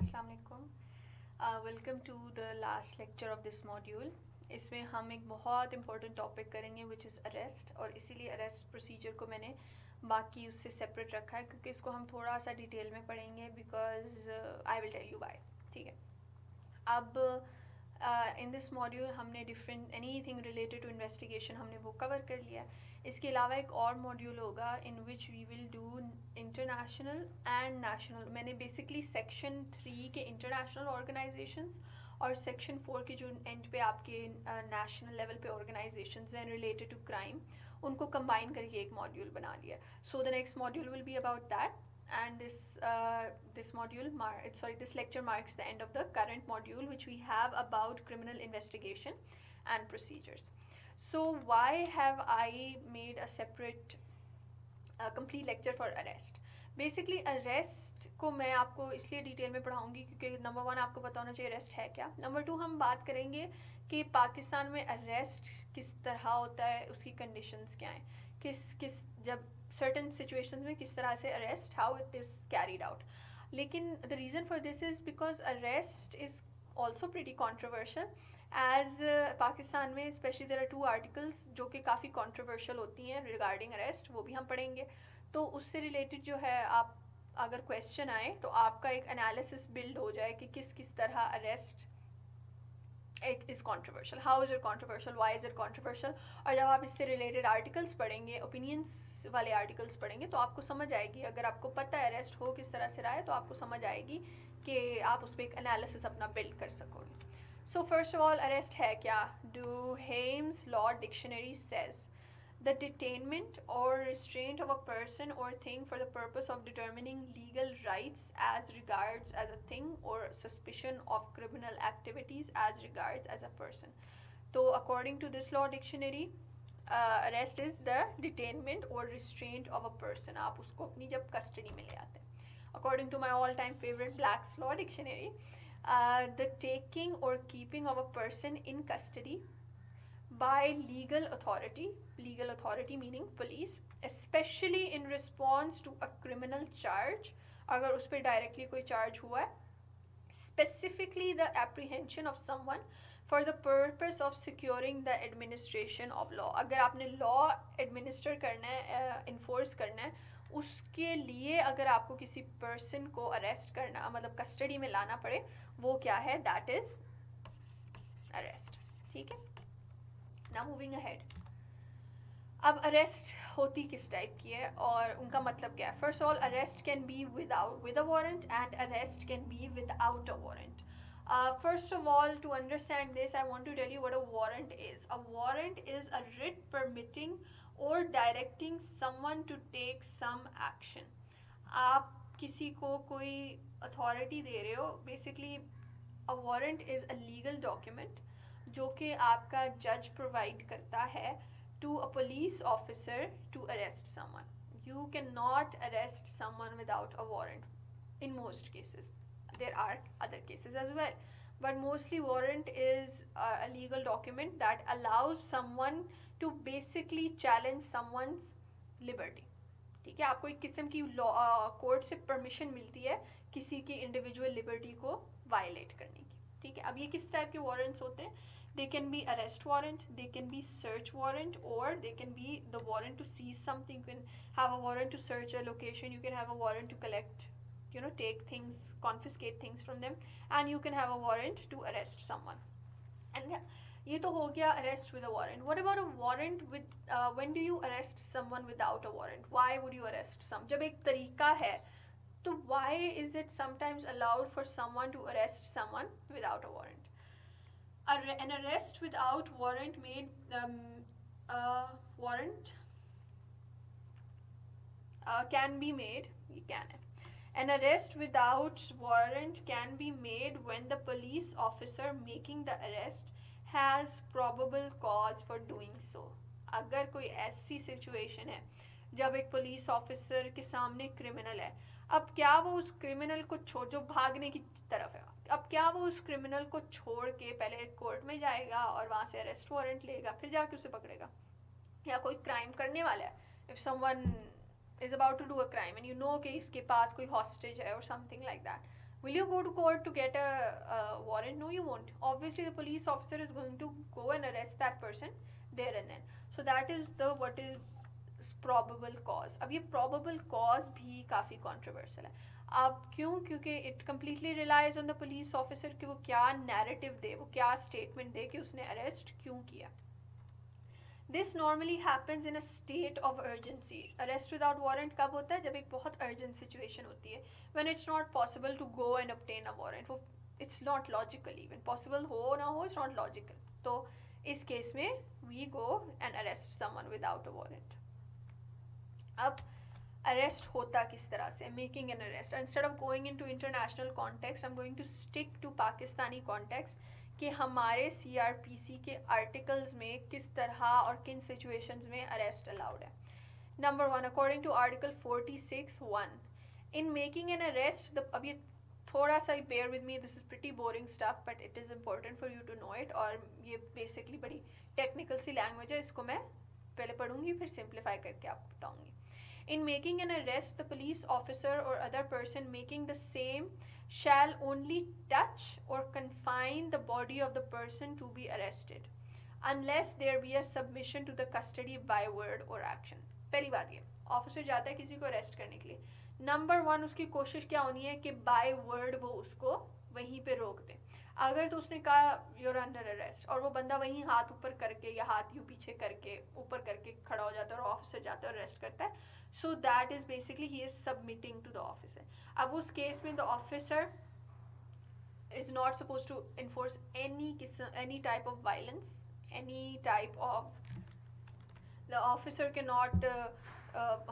अस्सलाम वालेकुम। Welcome to the last lecture of this module. इसमें हम एक बहुत इंपॉर्टेंट टॉपिक करेंगे विच इज़ अरेस्ट, और इसीलिए अरेस्ट प्रोसीजर को मैंने बाकी उससे सेपरेट रखा है क्योंकि इसको हम थोड़ा सा डिटेल में पढ़ेंगे because I will tell you why. ठीक है। अब इन दिस मॉड्यूल हमने different anything related to investigation हमने वो कवर कर लिया। इसके अलावा एक और मॉड्यूल होगा in which we will do international and national. मैंने बेसिकली सेक्शन 3 के इंटरनेशनल ऑर्गेनाइजेशंस और सेक्शन 4 के जो एंड पे आपके नेशनल लेवल पे ऑर्गेनाइजेशंस हैं रिलेटेड टू क्राइम, उनको कंबाइन करके एक मॉड्यूल बना लिया। So the next module will be about that, and this lecture marks the end of the current module which we have about criminal investigation and procedures. So why have I made a separate complete lecture for arrest? Basically arrest को मैं आपको इसलिए detail में पढ़ाऊंगी क्योंकि number 1 आपको पता होना चाहिए अरेस्ट है क्या। नंबर 2 हम बात करेंगे कि पाकिस्तान में अरेस्ट किस तरह होता है, उसकी कंडीशंस क्या हैं, किस जब सर्टन सिचुएशंस में किस तरह से arrest, how it is carried out. लेकिन the reason for this is because arrest is also pretty controversial as Pakistan में स्पेशली देयर आर 2 आर्टिकल्स जो कि काफ़ी कॉन्ट्रोवर्शियल होती हैं रिगार्डिंग अरेस्ट, वो भी हम पढ़ेंगे। तो उससे रिलेटेड जो है आप अगर क्वेश्चन आए तो आपका एक एनालिसिस बिल्ड हो जाए कि किस तरह arrest is controversial, how is it controversial, why is it controversial. और जब आप इससे रिलेटेड आर्टिकल्स पढ़ेंगे, ओपिनियंस वाले आर्टिकल्स पढ़ेंगे, तो आपको समझ आएगी, अगर आपको पता है अरेस्ट हो किस तरह से रहा है तो आपको समझ आएगी कि आप उस पर एक एनालिसिस अपना बिल्ड कर सकोगे। So first of all arrest है क्या? Duhaime's law dictionary says the detainment or restraint of a person or thing for the purpose of determining legal rights as regards as a thing or suspicion of criminal activities as regards as a person. So according to this law dictionary, arrest is the detainment or restraint of a person. आप उसको अपनी जब custody में ले आते हैं. According to my all time favorite Black's law dictionary, the taking or keeping of a person in custody by legal authority meaning police, especially in response to a criminal charge, अगर उस पर directly कोई charge हुआ है, specifically the apprehension of someone for the purpose of securing the administration of law. अगर आपने law administer करना है, enforce करना है, उसके लिए अगर आपको किसी person को arrest करना, मतलब custody में लाना पड़े, वो क्या है? That is arrest. ठीक है। Now moving ahead. अब अरेस्ट होती किस टाइप की है और उनका मतलब क्या है? First of all arrest can be with a warrant and arrest can be without a warrant. First of all, to understand this, I want to tell you what a warrant is. A warrant is a writ permitting or directing someone to take some action. आप किसी को कोई authority दे रहे हो. Basically a warrant is a legal document जो कि आपका जज प्रोवाइड करता है to a police officer to arrest someone. You cannot arrest someone without a warrant in most cases. There are other cases as well, but mostly warrant is a legal document that allows someone to basically challenge someone's liberty. ठीक है, आपको एक किस्म की court से permission मिलती है किसी की इंडिविजुअल लिबर्टी को वायलेट करने की. ठीक है, अब ये किस टाइप के वारंट्स होते हैं? They can be arrest warrant, they can be search warrant, or they can be the warrant to seize something. You can have a warrant to search a location, you can have a warrant to collect, take things, confiscate things from them, and you can have a warrant to arrest someone. And ये तो हो गया arrest with a warrant. What about a warrant with when do you arrest someone without a warrant? Why would you arrest some? जब एक तरीका है तो why is it sometimes allowed for someone to arrest someone without a warrant? An arrest without warrant can be made. An arrest without warrant can be made when the police officer making the arrest has probable cause for doing so. अगर कोई ऐसी situation है जब एक police officer के सामने criminal है, अब क्या वो उस क्रिमिनल को छोड़, जो भागने की तरफ है, अब क्या वो उस क्रिमिनल को छोड़ के पहले कोर्ट में जाएगा और वहाँ से अरेस्ट वारंट लेगा, फिर जाके उसे पकड़ेगा? या कोई क्राइम करने वाला है, if someone is about to do a crime and you know कि इसके पास कोई hostage है or something like that, Will you go to court to get a warrant? No, you won't. Obviously, the police officer is going to go and arrest that person there and then. So that is the what is probable cause. अब ये probable cause भी काफ़ी controversial है. अब क्यों? क्योंकि it completely relies on the police officer कि वो क्या narrative दे, वो क्या statement दे कि उसने arrest क्यों किया. This normally happens in a state of urgency. Arrest without warrant कब होता है? जब एक बहुत urgent situation होती है. When it's not possible to go and obtain a warrant. वो it's not logical even. Possible हो ना हो, it's not logical. तो इस case में we go and arrest someone without a warrant. अब arrest होता किस तरह से? Making an arrest. Instead of going into international context, I'm going to stick to Pakistani context. कि हमारे CRPC के आर्टिकल्स में किस तरह और किन सिचुएशंस में अरेस्ट अलाउड है. Number 1, according to article 46(1), in making an arrest, अब ये थोड़ा सा bear with me, this is pretty boring stuff but it is important for you to know it. और ये बेसिकली बड़ी टेक्निकल सी लैंग्वेज है, इसको मैं पहले पढ़ूंगी फिर सिंप्लीफाई करके आपको बताऊंगी. In making an arrest, the police officer or other person making the same shall only touch or confine the body of the person to be arrested, unless there be a submission to the custody by word or action. पहली बात ये, officer जाता है किसी को arrest करने के लिए, नंबर 1 उसकी कोशिश क्या होनी है कि बाय वर्ड वो उसको वहीं पे रोक दे. अगर तो उसने कहा यूर अंडर अरेस्ट और वो बंदा वहीं हाथ ऊपर करके या हाथ यूं पीछे करके ऊपर करके खड़ा हो जाता है और ऑफिसर जाता है और अरेस्ट करता है, so that is basically he is submitting to the officer. अब उस केस में the officer is not supposed to enforce any type of violence, any type of, the officer cannot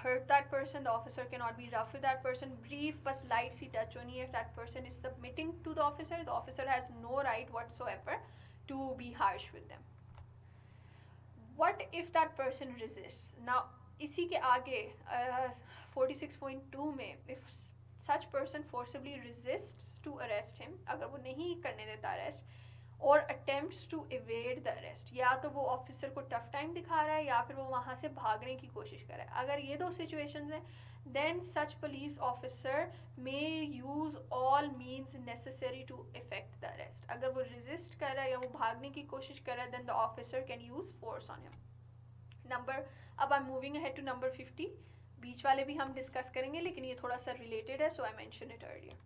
hurt that person, the officer cannot be rough with that person. Brief बस light सी touch होनी है. If that person is submitting to the officer has no right whatsoever to be harsh with them. What if that person resists? Now इसी के आगे 46.2 में, if such person forcibly resists to arrest him, अगर वो नहीं करने देता arrest, or attempts to evade the arrest, या तो वो ऑफिसर को टफ टाइम दिखा रहा है या फिर वो वहाँ से भागने की कोशिश कर रहा है. अगर ये दो सिचुएशंस हैं, then such police officer may use all means necessary to effect the arrest. अगर वो resist कर रहा है या वो भागने की कोशिश कर रहा है, then the officer can use force on him. अब I am moving ahead to number 50. बीच वाले भी हम डिस्कस करेंगे लेकिन ये थोड़ा सा रिलेटेड है, so I mention it earlier.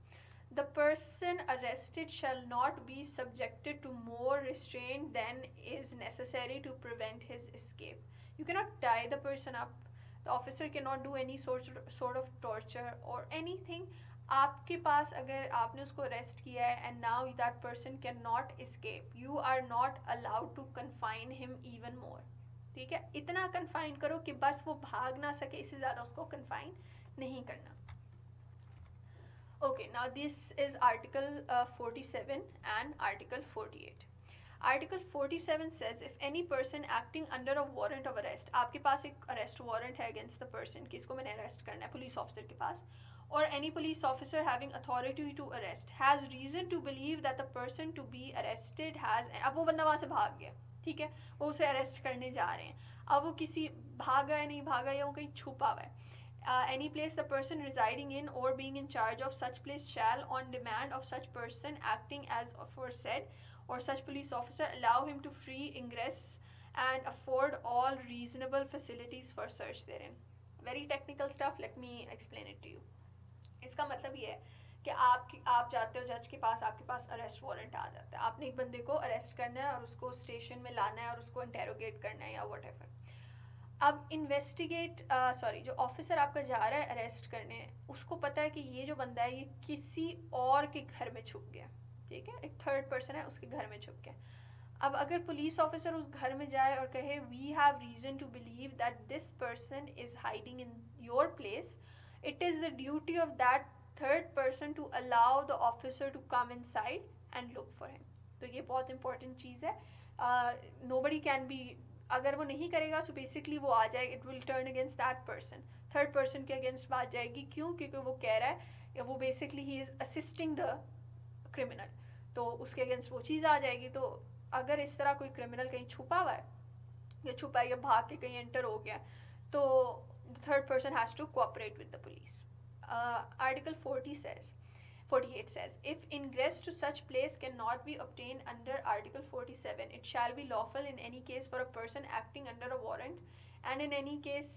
The person arrested shall not be subjected to more restraint than is necessary to prevent his escape. You cannot tie the person up. The officer cannot do any sort of torture or anything. आपके पास अगर आपने उसको arrest किया है and now that person cannot escape, you are not allowed to confine him even more. ठीक है, इतना confine करो कि बस वो भाग ना सके, इससे ज़्यादा उसको कन्फाइन नहीं करना. Okay, now this is Article 47 and Article 48. Article 47 says if any person acting under a warrant of arrest, आपके पास एक arrest warrant है against the person कि इसको मैंने arrest करना है police officer के पास, or any police officer having authority to arrest has reason to believe that the person to be arrested has, अब वो बंदा वहाँ से भाग गया, ठीक है, वो उसे अरेस्ट करने जा रहे हैं. अब वो किसी भागा है नहीं भागा या वो कहीं छुपा हुआ है. Any place the person residing in or being in charge of such place shall, on demand of such person acting as aforesaid, or such police officer, allow him to free ingress and afford all reasonable facilities for search therein. Very technical stuff, let me explain it to you. इसका मतलब ये है कि आप जाते हो जज के पास, आपके पास अरेस्ट वारंट आ जाता है, आपने एक बंदे को अरेस्ट करना है और उसको स्टेशन में लाना है और उसको इंटेरोगेट करना है या वट एवर. अब जो ऑफिसर आपका जा रहा है अरेस्ट करने, उसको पता है कि ये जो बंदा है ये किसी और के घर में छुप गया, ठीक है, एक थर्ड पर्सन है उसके घर में छुप गया. अब अगर पुलिस ऑफिसर उस घर में जाए और कहे we have reason to believe that this person is hiding in your place, it is the duty of that third person to allow the officer to come inside and look for him. तो ये बहुत important चीज़ है. Nobody can be, अगर वो नहीं करेगा so basically वो आ जाएगा, it will turn against that person. third person के against बात जाएगी. क्यों? क्योंकि वो कह रहा है वो basically he is assisting the criminal, तो उसके against वो चीज़ आ जाएगी. तो अगर इस तरह कोई criminal कहीं छुपा हुआ है या छुपा है या भाग के कहीं enter हो गया, तो the third person has to cooperate with the police. Article 40 says 48 says, if ingress to such place cannot be obtained under Article 47, it shall be lawful in any case for a person acting under a warrant, and in any case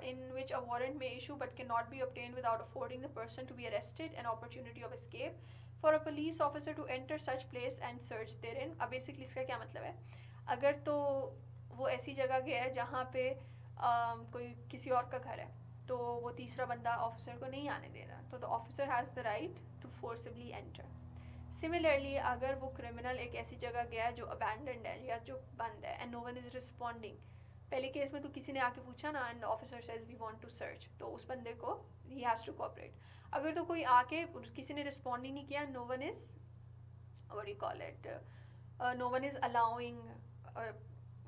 in which a warrant may issue but cannot be obtained without affording the person to be arrested an opportunity of escape, for a police officer to enter such place and search therein. अब basically इसका क्या मतलब है, अगर तो वो ऐसी जगह गया है जहाँ पे कोई किसी और का घर है, तो वो तीसरा बंदा ऑफिसर को नहीं आने दे रहा, तो the officer has the right to forcibly enter. Similarly अगर वो क्रिमिनल एक ऐसी जगह गया है जो अबैंडन्ड है या जो बंद है and no one is responding, पहले केस में तो किसी ने आके पूछा ना and officer says we want to search, तो उस बंदे को ही हैज़ टू कोऑपरेट. अगर तो कोई आके किसी ने रिस्पॉन्ड ही नहीं किया, no one is what do you call it, no one is allowing,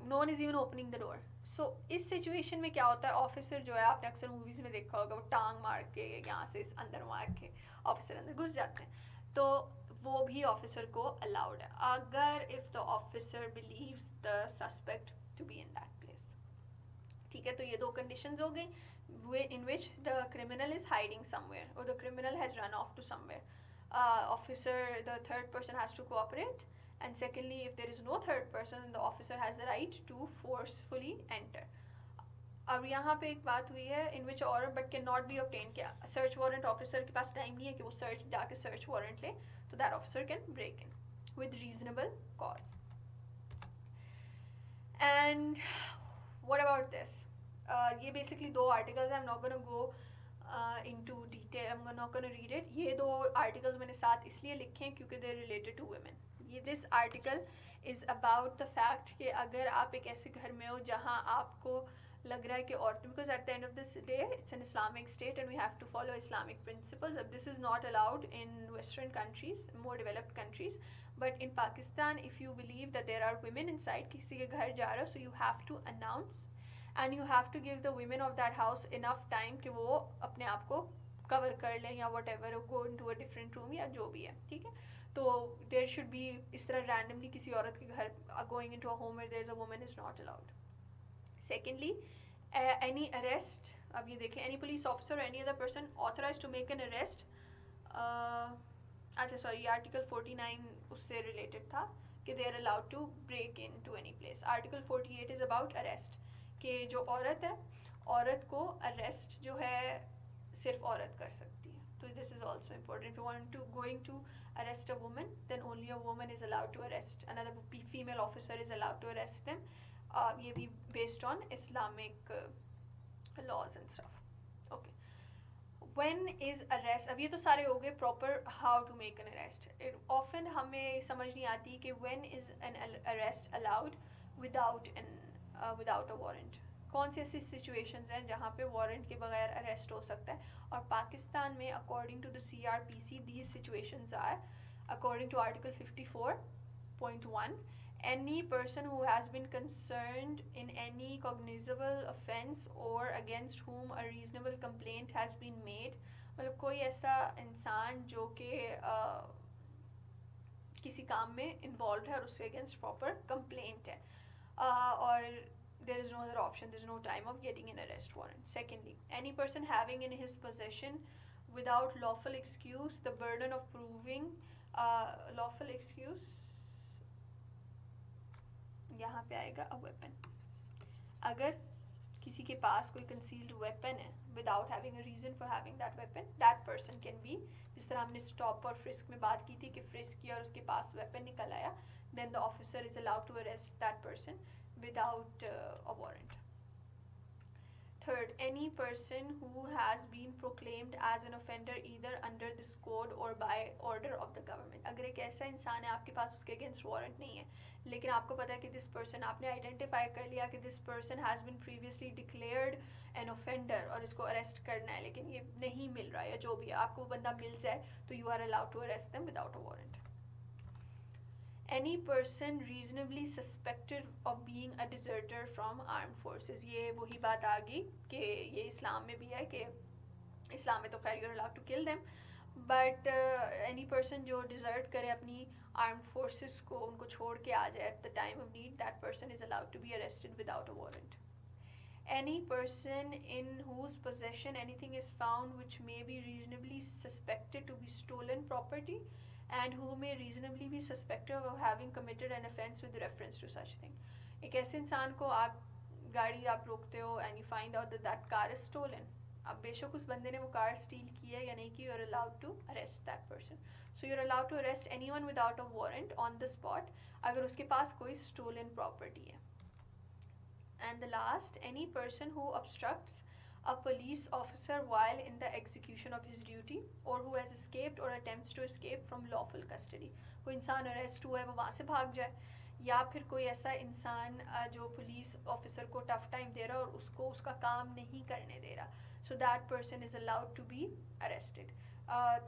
no one is even opening the door. So इस सिचुएशन में क्या होता है, ऑफिसर जो है आपने अक्सर मूवीज़ में देखा होगा, वो टांग मार के यहाँ से अंदर मार के ऑफिसर अंदर घुस जाते हैं, तो वो भी ऑफिसर को अलाउड है अगर if the officer believes the suspect to be in that place. ठीक है, तो ये दो कंडीशंस हो गई in which the criminal is hiding somewhere or the criminal has run off to somewhere. Officer, the third person has to cooperate, and secondly if there is no third person the officer has the right to forcefully enter. अब यहाँ पे एक बात हुई है in which order but cannot be obtained, क्या search warrant officer के पास time नहीं है कि वो सर्च जाके search warrant ले, तो that officer can break in with reasonable cause. And what about this? ये बेसिकली दो आर्टिकल्स हैं. I am not gonna go into detail, I am not gonna read it. ये दो आर्टिकल्स मैंने साथ इसलिए लिखे हैं क्योंकि they are related to women. ये this article is about the fact कि अगर आप एक ऐसे घर में हो जहाँ आपको लग रहा है कि औरतें, because at the end of this day it's an Islamic state and we have to follow Islamic principles. अब this is not allowed in western countries, more developed countries, but in Pakistan if you believe that there are women inside, किसी के घर जा रहे हो, so you have to announce and you have to give the women of that house enough time कि वो अपने आप को कवर कर लें या whatever, go into a different room या जो भी है. ठीक है, तो there should be इस तरह randomly किसी औरत के घर going into a home where there is a woman is not allowed. Secondly, any arrest, अब ये देख लें, any police officer or any other person authorized to make an arrest, अच्छा सॉरी, आर्टिकल 49 उससे रिलेटेड था कि they are allowed to break into any place. Article 48 is about arrest, कि जो औरत है, औरत को अरेस्ट जो है सिर्फ औरत कर सकती है. तो this is also important. If you want to going to arrest a woman then only a woman is allowed to arrest, another female officer is allowed to arrest them. ये भी based on Islamic laws and stuff. Okay, when is arrest, अब ये तो सारे हो गए proper how to make an arrest. Often हमें समझ नहीं आती कि when is an arrest allowed without a warrant. कौन सी ऐसी सिचुएशंस हैं जहाँ पे वारंट के बगैर अरेस्ट हो सकता है. और पाकिस्तान में according to the CRPC these situations are according to article 54.1, any person who has been concerned in any cognizable offence or against whom a reasonable complaint has been made. मतलब कोई ऐसा इंसान जो कि किसी काम में इन्वॉल्व है और उसके अगेंस्ट प्रॉपर कंप्लेंट है, or there is no other option, there is no time of getting an arrest warrant. Secondly, any person having in his possession without lawful excuse the burden of proving lawful excuse, यहाँ पे आएगा a weapon. अगर किसी के पास कोई concealed weapon है without having a reason for having that weapon, that person can be, जिस तरह हमने stop और frisk में बात की थी कि frisk किया और उसके पास weapon निकल आया, then the officer is allowed to arrest that person without a warrant. Third, any person who has been proclaimed as an offender either under this code or by order of the government. अगर एक ऐसा इंसान है आपके पास उसके against warrant नहीं है, लेकिन आपको पता है कि this person, आपने identify कर लिया कि this person has been previously declared an offender और इसको arrest करना है, लेकिन ये नहीं मिल रहा है या जो भी है, आपको बंदा मिल जाए तो you are allowed to arrest them without a warrant. Any person reasonably suspected of being a deserter from armed forces. ये वही बात आ गई कि ये इस्लाम में भी है कि इस्लाम में तो खैर you're allowed to kill them, but any person जो desert करे अपनी armed forces को, उनको छोड़ के आ जाए at the time of need, that person is allowed to be arrested without a warrant. any person in whose possession anything is found which may be reasonably suspected to be stolen property and who may reasonably be suspected of having committed an offense with reference to such thing. एक ऐसे इंसान को आप गाड़ी आप रोकते हो and you find out that that car is stolen. अब बेशक उस बंदे ने वो कार स्टील की है या नहीं की, you're allowed to arrest that person. So you're allowed to arrest anyone without a warrant on the spot अगर उसके पास कोई stolen property है. And the last, any person who obstructs a police officer while in the execution of his duty or who has escaped or attempts to escape from lawful custody. कोई इंसान arrest हुआ है वो वहाँ से भाग जाए, या फिर कोई ऐसा इंसान जो पुलिस ऑफिसर को टफ टाइम दे रहा है और उसको उसका काम नहीं करने दे रहा, so that person is allowed to be arrested.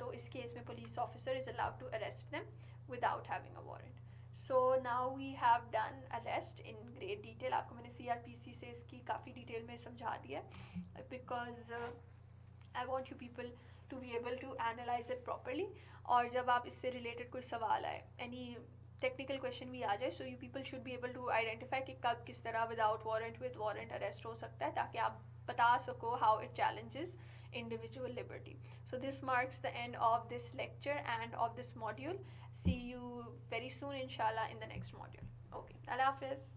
तो इस केस में police officer is allowed to arrest them without having a warrant. So now we have done arrest in great detail. आपको मैंने CRPC से इसकी काफ़ी डिटेल में समझा दिया है because I want you people to be able to analyze it properly. और जब आप इससे related कोई सवाल आए, any technical question भी आ जाए, so you people should be able to identify कि कब किस तरह without warrant with warrant arrest हो सकता है, ताकि आप बता सको how it challenges individual liberty. So this marks the end of this lecture and of this module. See you very soon inshallah in the next module. Okay, Allah Hafiz.